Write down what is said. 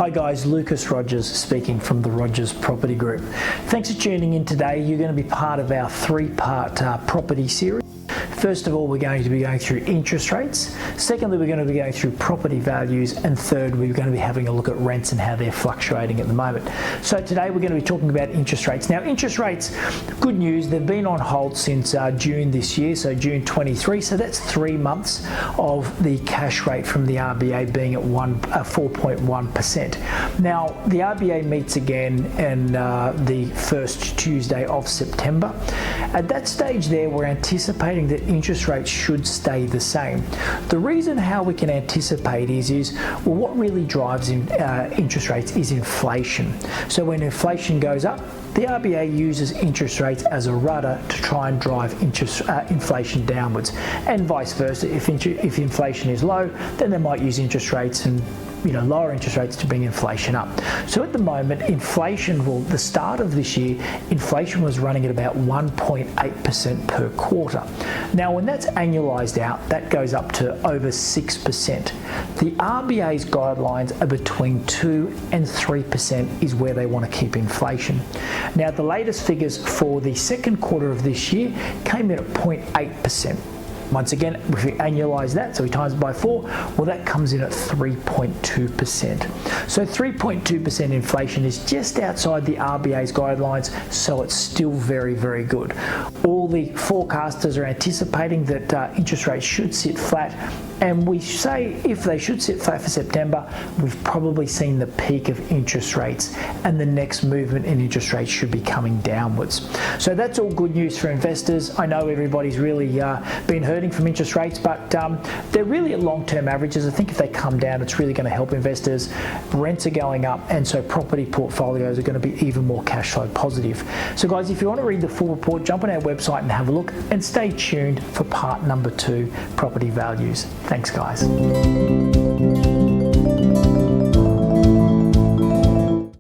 Hi guys, Lucas Rogers speaking from the Rogers Property Group. Thanks for tuning in today. You're going to be part of our three-part property series. First of all, we're going to be going through interest rates. Secondly, we're going to be going through property values. And third, we're going to be having a look at rents and how they're fluctuating at the moment. So today we're going to be talking about interest rates. Now, interest rates, good news, they've been on hold since June this year, so June 23. So that's 3 months of the cash rate from the RBA being at 4.1%. Now, the RBA meets again in the first Tuesday of September. At that stage there, we're anticipating that interest rates should stay the same. The reason how we can anticipate is well, what really drives interest rates is inflation. So when inflation goes up, the RBA uses interest rates as a rudder to try and drive inflation downwards, and vice versa. If inflation is low, then they might use interest rates and lower interest rates to bring inflation up. So at the moment, inflation, well, the start of this year, inflation was running at about 1.8% per quarter. Now, when that's annualized out, that goes up to over 6%. The RBA's guidelines are between 2 and 3% is where they want to keep inflation. Now, the latest figures for the second quarter of this year came in at 0.8%. Once again, if we annualize that, so we times it by 4, well, that comes in at 3.2%. So 3.2% inflation is just outside the RBA's guidelines, so it's still very, very good. All the forecasters are anticipating that interest rates should sit flat, and we say if they should sit flat for September, we've probably seen the peak of interest rates, and the next movement in interest rates should be coming downwards. So that's all good news for investors. I know everybody's really been hurting from interest rates, but they're really at long-term averages. I think if they come down, it's really going to help investors. Rents are going up, and so property portfolios are going to be even more cash flow positive. So guys, if you want to read the full report, jump on our website and have a look, and stay tuned for part number 2, property values. Thanks guys.